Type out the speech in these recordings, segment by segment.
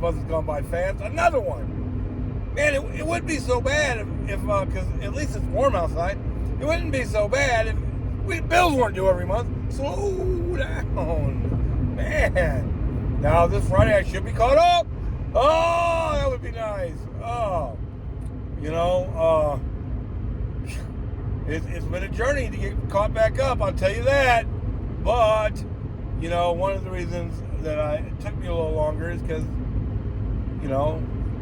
month has gone by fast. Another one. Man, it wouldn't be so bad if because at least it's warm outside. It wouldn't be so bad if bills weren't due every month. Slow down. Man. Now this Friday I should be caught up. Oh, that would be nice. Oh. It's been a journey to get caught back up, I'll tell you that. But, one of the reasons that it took me a little longer is because,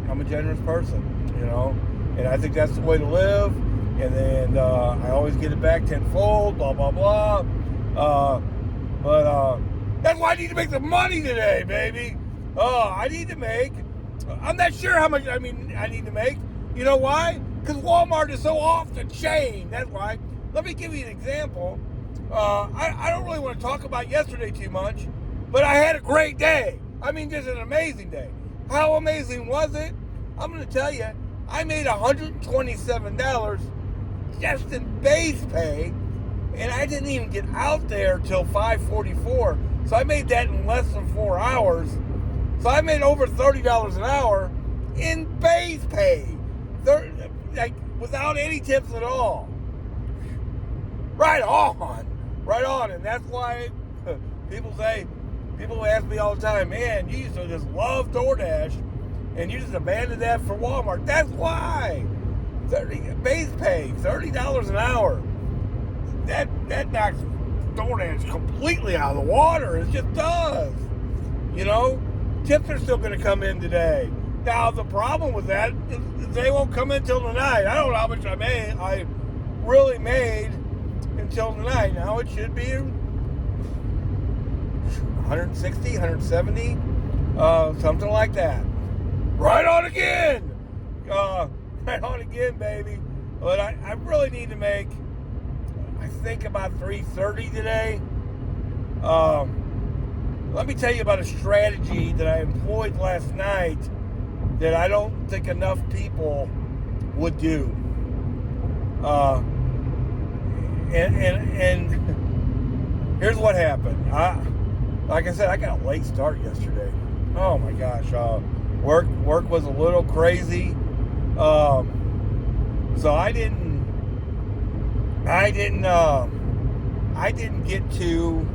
I'm a generous person, and I think that's the way to live. And then I always get it back tenfold, blah, blah, blah. But that's why I need to make the money today, baby. I need to make, I'm not sure how much I need to make. You know why? Because Walmart is so off the chain. That's why. Let me give you an example. I don't really want to talk about yesterday too much, but I had a great day. Just an amazing day. How amazing was it? I'm going to tell you, I made $127 just in base pay, and I didn't even get out there till 5:44. So I made that in less than 4 hours. So I made over $30 an hour in base pay. Without any tips at all. Right on. And that's why people ask me all the time, man, you used to just love DoorDash and you just abandoned that for Walmart. That's why. Base pay, $30 an hour. That knocks DoorDash completely out of the water. It just does. Tips are still going to come in today. Now, the problem with that is they won't come in until tonight. I don't know how much I really made until tonight. Now, it should be 160, 170, something like that. Right on again, baby. But I really need to make, I think, about $330 today. Let me tell you about a strategy that I employed last night that I don't think enough people would do. And here's what happened. Like I said, I got a late start yesterday. Oh my gosh. Work was a little crazy. So I didn't get to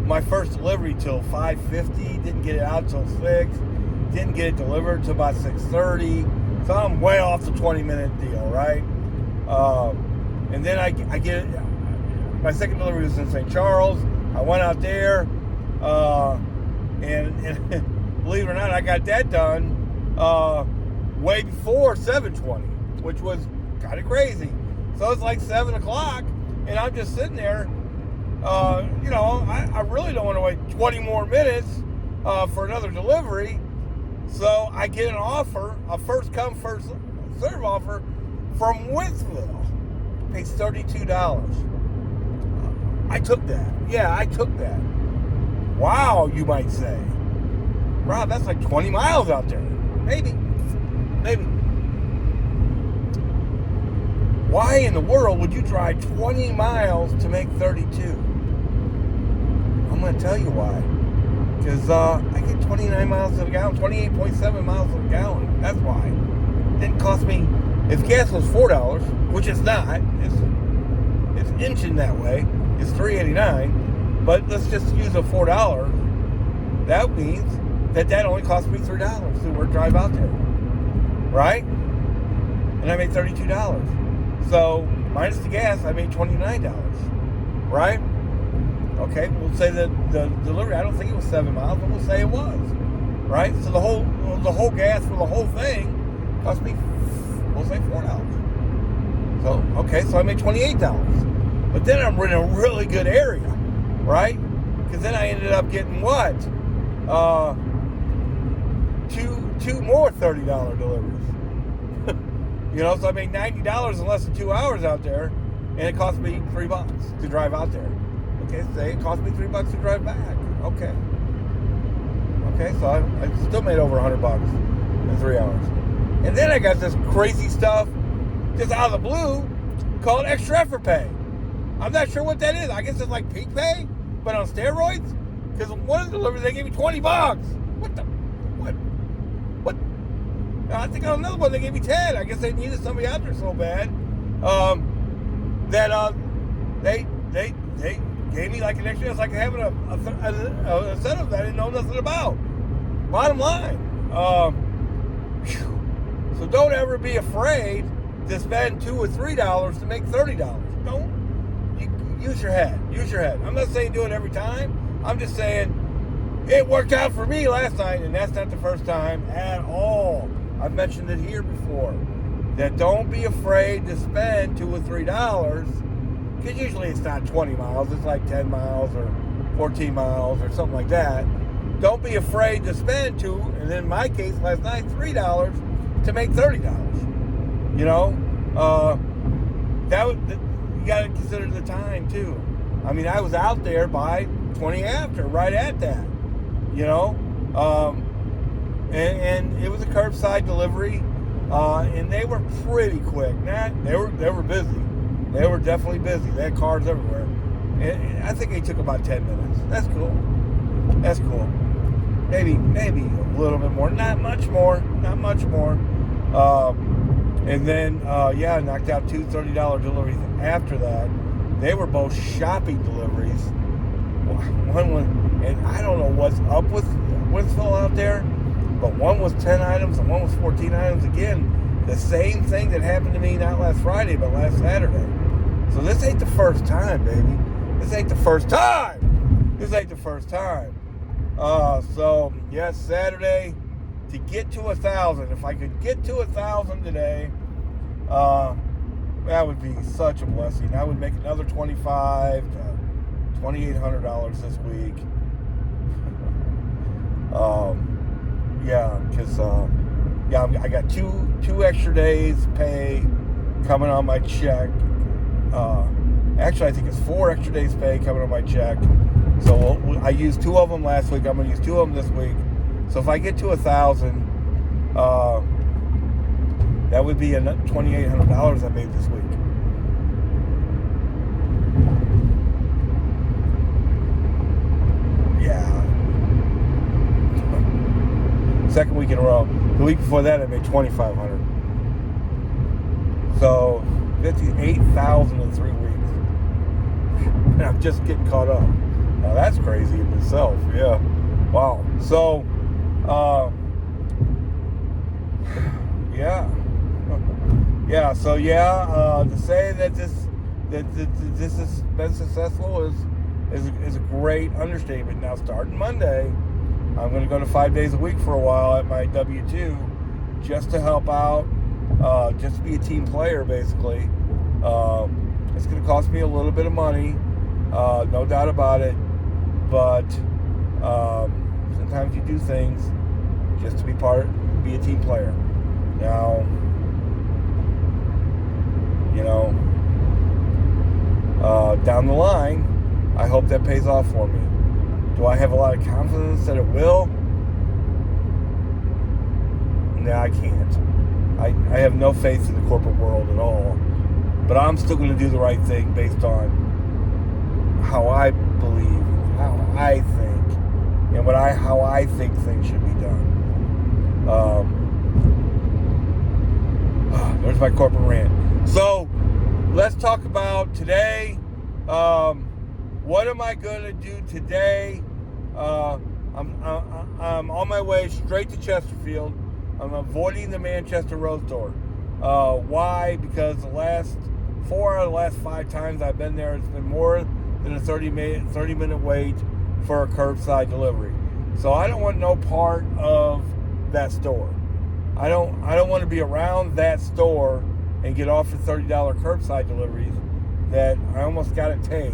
my first delivery till 5:50. Didn't get it out till 6. Didn't get it delivered till about 6:30. So I'm way off the 20-minute deal, right? And then I get it. My second delivery was in St. Charles. I went out there, and believe it or not, I got that done way before 7:20, which was kind of crazy. So it's like 7 o'clock, and I'm just sitting there. I really don't want to wait 20 more minutes for another delivery. So I get an offer, a first come, first serve offer from Wentzville. Pays $32. I took that. Yeah, I took that. Wow, you might say. Rob, that's like 20 miles out there. Maybe. Why in the world would you drive 20 miles to make 32? I'm going to tell you why. Because I get 29 miles to the gallon, 28.7 miles to the gallon. That's why. It didn't cost me, if gas was $4, which it's not, it's inching that way, it's $3.89, but let's just use a $4. That means that only cost me $3 to drive out there. Right? And I made $32. So, minus the gas, I made $29. Right? Okay, we'll say that the delivery, I don't think it was 7 miles, but we'll say it was. Right? So the whole gas for the whole thing cost me, we'll say $4. So, okay, so I made $28. But then I'm in a really good area. Right? Because then I ended up getting what? Two more $30 deliveries. So I made $90 in less than 2 hours out there, and it cost me $3 to drive out there. Okay, say it cost me $3 to drive back. Okay, so I still made over $100 in 3 hours. And then I got this crazy stuff just out of the blue called extra effort pay. I'm not sure what that is. I guess it's like peak pay, but on steroids. Because one of the deliveries they gave me $20. What the? What? What? I think on another one they gave me 10. I guess they needed somebody out there so bad that they gave me like an extra. It's like having a setup that I didn't know nothing about. Bottom line. So don't ever be afraid to spend $2 or $3 to make $30. Don't. Use your head. Use your head. I'm not saying do it every time. I'm just saying it worked out for me last night, and that's not the first time at all. I've mentioned it here before. That don't be afraid to spend $2 or $3, because usually it's not 20 miles. It's like 10 miles or 14 miles or something like that. Don't be afraid to spend $2, and in my case last night, $3 to make $30. You know, you got to consider the time too. I mean, I was out there by 20 after, right at that. You know, and it was a curbside delivery, and they were pretty quick. They were busy. They were definitely busy. They had cars everywhere. And I think they took about 10 minutes. That's cool. That's cool. Maybe a little bit more. Not much more. Not much more. And then, I knocked out two $30 deliveries after that. They were both shopping deliveries. One was, and I don't know what's up with Winsville out there, but one was 10 items and one was 14 items. Again, the same thing that happened to me not last Friday, but last Saturday. So this ain't the first time, baby. This ain't the first time. This ain't the first time. So, yes, Saturday, to get to 1,000. If I could get to 1,000 today, that would be such a blessing. I would make another $2,500 to $2,800 this week. I got two extra days pay coming on my check. Actually, I think it's 4 extra days pay coming on my check. So I used 2 of them last week. I'm going to use 2 of them this week. So if I get to 1,000, that would be $2,800 I made this week. Yeah. Second week in a row. The week before that, I made $2,500. So $58,000 in 3 weeks. And I'm just getting caught up. Now that's crazy in itself. Yeah. Wow. So, to say that this has been successful is a great understatement. Now, starting Monday, I'm going to go to 5 days a week for a while at my W-2 just to help out, just to be a team player, basically. It's going to cost me a little bit of money, no doubt about it, but sometimes you do things just to be a team player. Now, down the line, I hope that pays off for me. Do I have a lot of confidence that it will? No, I can't. I have no faith in the corporate world at all. But I'm still going to do the right thing based on how I believe, how I think, and how I think things should be done. There's my corporate rant. So let's talk about today. What am I going to do today? I'm on my way straight to Chesterfield. I'm avoiding the Manchester Rose door. Why? Because the last 4 out of the last 5 times I've been there, it's been more than a 30-minute wait for a curbside delivery. So I don't want no part of that store. I don't want to be around that store and get offered $30 curbside deliveries that I almost got to take.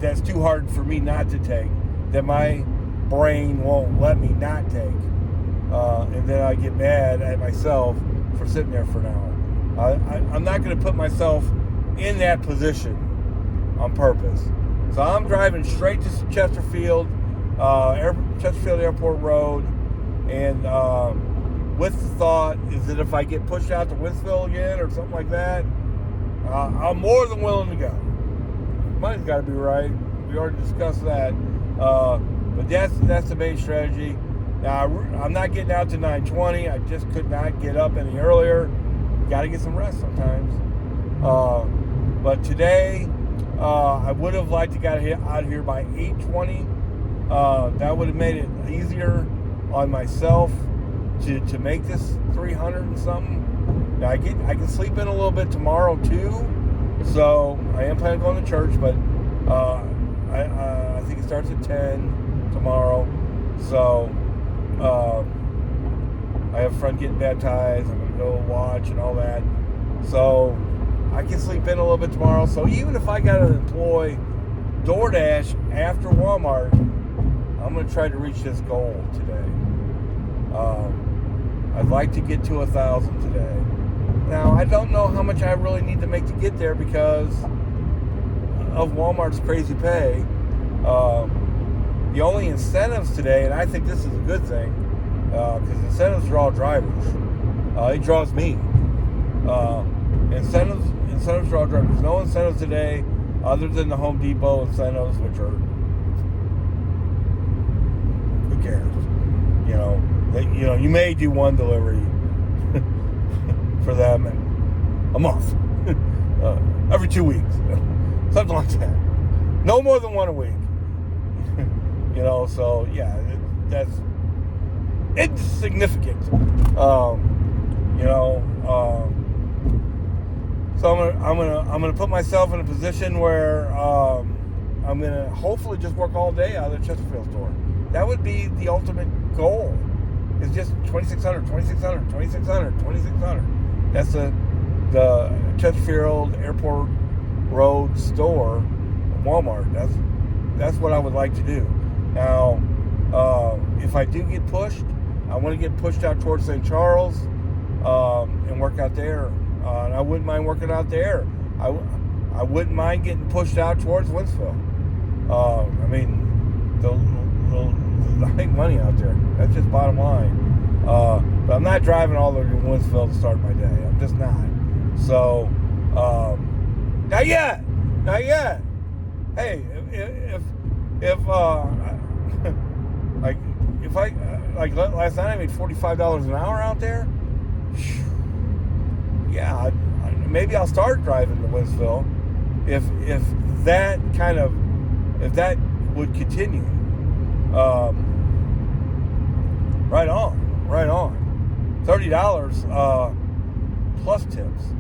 That's too hard for me not to take. That my brain won't let me not take. And then I get mad at myself for sitting there for an hour. I'm not going to put myself in that position on purpose. So I'm driving straight to Chesterfield, Chesterfield Airport Road, and with the thought is that if I get pushed out to Winsville again or something like that, I'm more than willing to go. Money's got to be right. We already discussed that. But that's the main strategy. Now, I'm not getting out to 9:20. I just could not get up any earlier. Got to get some rest sometimes. But today, I would have liked to get out of here by 8:20. That would have made it easier on myself to make this 300 and something. Now, I can sleep in a little bit tomorrow too. So I am planning on going to church, but I think it starts at 10 tomorrow. So I have a friend getting baptized. I'm going to go watch and all that. So I can sleep in a little bit tomorrow. So even if I got to employ DoorDash after Walmart, I'm going to try to reach this goal today. I'd like to get to 1,000 today. Now, I don't know how much I really need to make to get there because of Walmart's crazy pay. The only incentives today, and I think this is a good thing, because incentives draw drivers. It draws me. Incentives draw drivers. There's no incentives today other than the Home Depot incentives, which are, who cares? You may do one delivery for them in a month, every 2 weeks, something like that. No more than one a week. So yeah, that's insignificant. So I'm gonna put myself in a position where I'm gonna hopefully just work all day out of the Chesterfield store. That would be the ultimate goal. It's just 2,600. That's the Chesterfield Airport Road store, Walmart. That's what I would like to do. Now, if I do get pushed, I want to get pushed out towards St. Charles and work out there. And I wouldn't mind working out there. I wouldn't mind getting pushed out towards Wentzville. I make money out there. That's just bottom line. But I'm not driving all the way to Wentzville to start my day. I'm just not. So, not yet. Hey, if last night I made $45 an hour out there. Yeah, maybe I'll start driving to Wentzville if that would continue. Right on. $30 plus tips.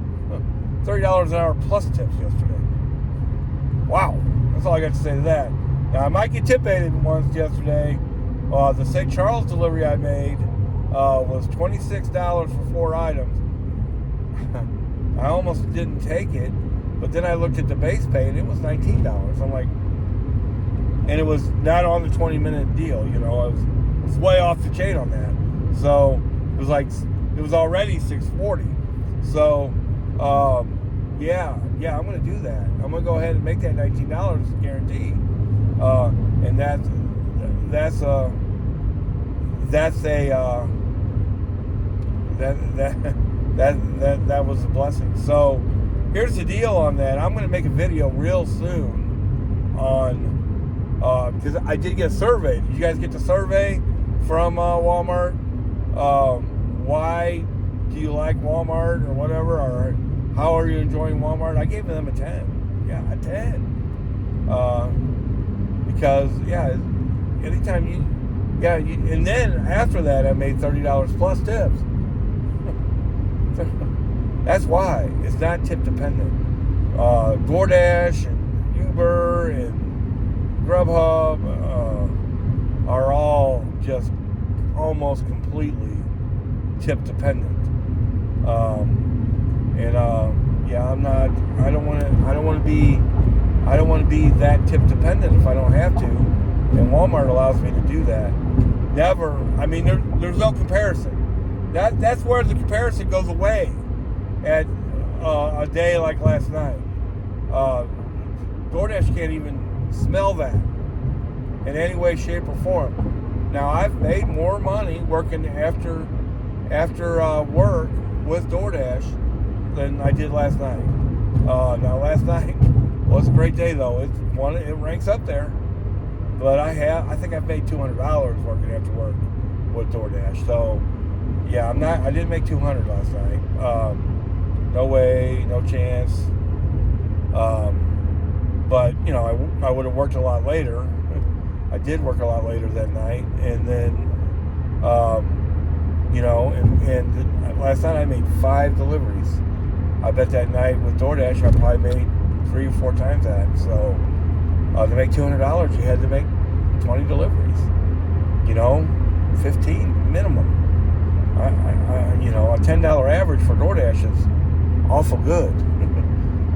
$30 an hour plus tips yesterday. Wow, that's all I got to say to that. Now I might get tip aided once yesterday. The St. Charles delivery I made was $26 for 4 items. I almost didn't take it, but then I looked at the base pay and it was $19. I'm like, and it was not on the 20-minute deal. I was way off the chain on that. So it was already $6.40. So yeah, I'm gonna do that. I'm gonna go ahead and make that $19 guaranteed. And that was a blessing. So here's the deal on that. I'm going to make a video real soon on because I did get a survey. Did you guys get the survey from Walmart? Why do you like Walmart or whatever? Or how are you enjoying Walmart? I gave them a 10. Yeah, a 10. Because anytime and then after that I made $30 plus tips. That's why it's not tip dependent. DoorDash and Uber and Grubhub are all just almost completely tip dependent. I don't want to be that tip dependent if I don't have to. And Walmart allows me to do that. Never. There's no comparison. That's where the comparison goes away at a day like last night. DoorDash can't even smell that in any way, shape, or form. Now, I've made more money working after work with DoorDash than I did last night. Now, last night was a great day though. It ranks up there. But I think I've made $200 working after work with DoorDash. So yeah, I didn't make 200 last night. No way, no chance. But you know, I would have worked a lot later. I did work a lot later that night, and then you know, and last night I made 5 deliveries. I bet that night with DoorDash I probably made 3 or 4 times that. So to make $200, you had to make 20 deliveries. You know, 15 minimum. You know, a $10 average for DoorDash is awful good.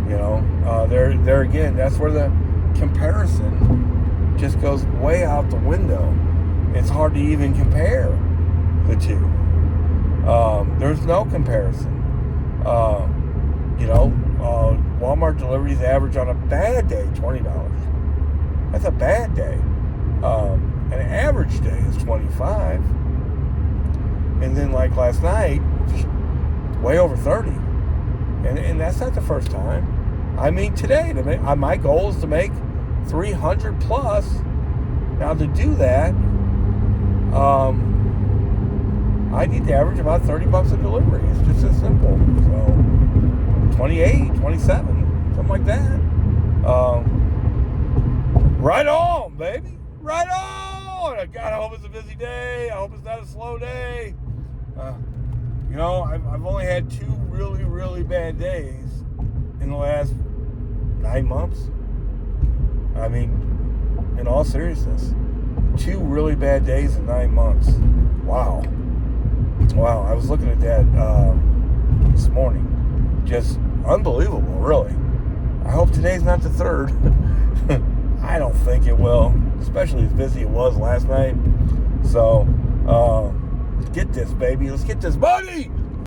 You know, there again, that's where the comparison just goes way out the window. It's hard to even compare the two. There's no comparison. You know, Walmart deliveries average on a bad day $20. That's a bad day. An average day is $25. And then like last night, way over 30. And that's not the first time. I mean, today, my goal is to make 300 plus. Now to do that, I need to average about $30 a delivery. It's just as simple. So 28, 27, something like that. Right on, baby. Right on. God, I hope it's a busy day. I hope it's not a slow day. You know, I've only had 2 really, really bad days in the last 9 months. I mean, in all seriousness, 2 really bad days in 9 months. Wow. I was looking at that this morning. Just unbelievable, really. I hope today's not the 3rd. I don't think it will, especially as busy it was last night. So, let's get this, baby. Let's get this money.